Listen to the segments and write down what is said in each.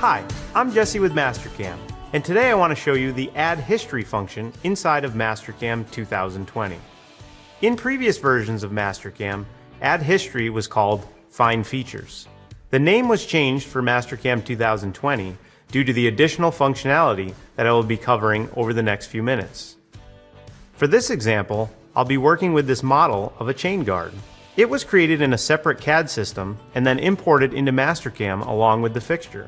Hi, I'm Jesse with Mastercam, and today I want to show you the Add History function inside of Mastercam 2020. In previous versions of Mastercam, Add History was called Find Features. The name was changed for Mastercam 2020 due to the additional functionality that I will be covering over the next few minutes. For this example, I'll be working with this model of a chain guard. It was created in a separate CAD system and then imported into Mastercam along with the fixture.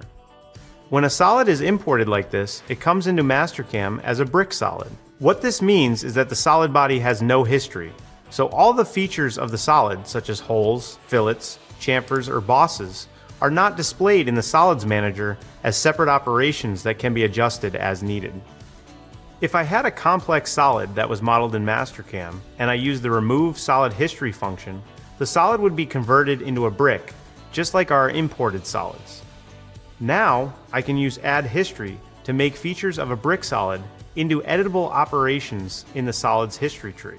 When a solid is imported like this, it comes into Mastercam as a brick solid. What this means is that the solid body has no history, so all the features of the solid, such as holes, fillets, chamfers, or bosses, are not displayed in the Solids Manager as separate operations that can be adjusted as needed. If I had a complex solid that was modeled in Mastercam, and I used the Remove Solid History function, the solid would be converted into a brick, just like our imported solids. Now, I can use Add History to make features of a brick solid into editable operations in the Solids History tree.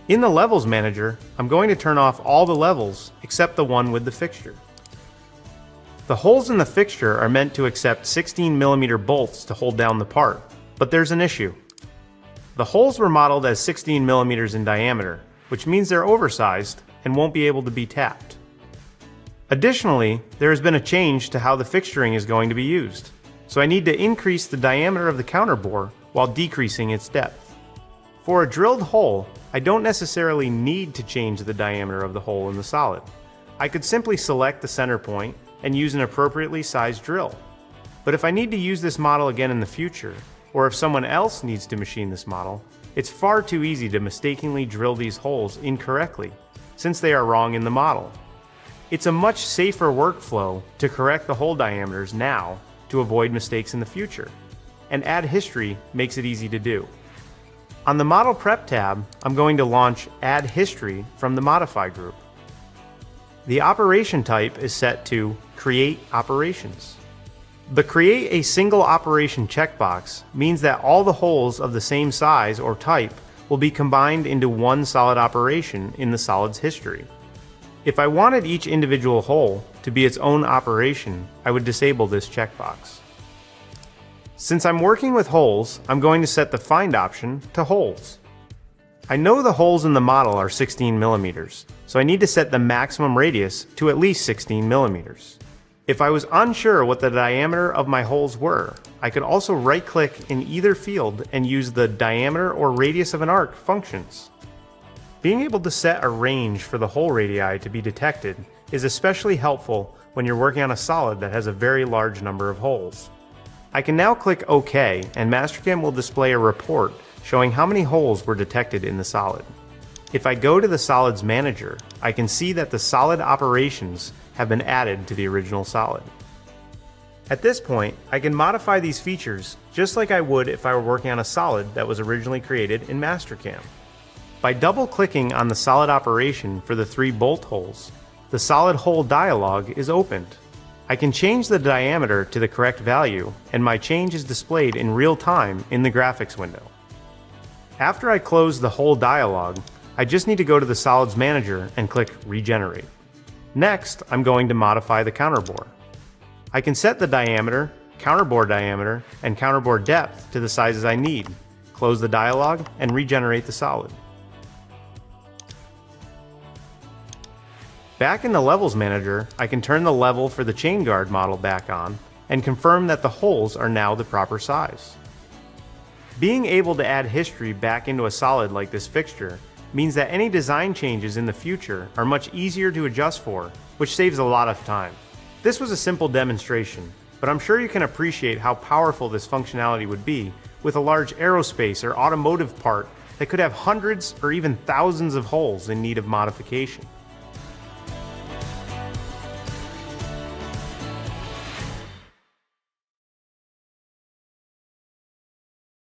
In the Levels Manager, I'm going to turn off all the levels except the one with the fixture. The holes in the fixture are meant to accept 16mm bolts to hold down the part, but there's an issue. The holes were modeled as 16mm in diameter, which means they're oversized and won't be able to be tapped. Additionally, there has been a change to how the fixturing is going to be used, so I need to increase the diameter of the counterbore while decreasing its depth. For a drilled hole, I don't necessarily need to change the diameter of the hole in the solid. I could simply select the center point and use an appropriately sized drill. But if I need to use this model again in the future, or if someone else needs to machine this model, it's far too easy to mistakenly drill these holes incorrectly, since they are wrong in the model. It's a much safer workflow to correct the hole diameters now to avoid mistakes in the future, and Add History makes it easy to do. On the Model Prep tab, I'm going to launch Add History from the Modify group. The operation type is set to Create Operations. The Create a Single Operation checkbox means that all the holes of the same size or type will be combined into one solid operation in the solid's history. If I wanted each individual hole to be its own operation, I would disable this checkbox. Since I'm working with holes, I'm going to set the Find option to Holes. I know the holes in the model are 16mm, so I need to set the maximum radius to at least 16mm. If I was unsure what the diameter of my holes were, I could also right-click in either field and use the Diameter or Radius of an Arc functions. Being able to set a range for the hole radii to be detected is especially helpful when you're working on a solid that has a very large number of holes. I can now click OK, and Mastercam will display a report showing how many holes were detected in the solid. If I go to the Solids Manager, I can see that the solid operations have been added to the original solid. At this point, I can modify these features just like I would if I were working on a solid that was originally created in Mastercam. By double-clicking on the solid operation for the 3 bolt holes, the solid hole dialog is opened. I can change the diameter to the correct value, and my change is displayed in real time in the graphics window. After I close the hole dialog, I just need to go to the Solids Manager and click Regenerate. Next, I'm going to modify the counterbore. I can set the diameter, counterbore diameter, and counterbore depth to the sizes I need, close the dialog, and regenerate the solid. Back in the Levels Manager, I can turn the level for the chain guard model back on and confirm that the holes are now the proper size. Being able to add history back into a solid like this fixture means that any design changes in the future are much easier to adjust for, which saves a lot of time. This was a simple demonstration, but I'm sure you can appreciate how powerful this functionality would be with a large aerospace or automotive part that could have hundreds or even thousands of holes in need of modification.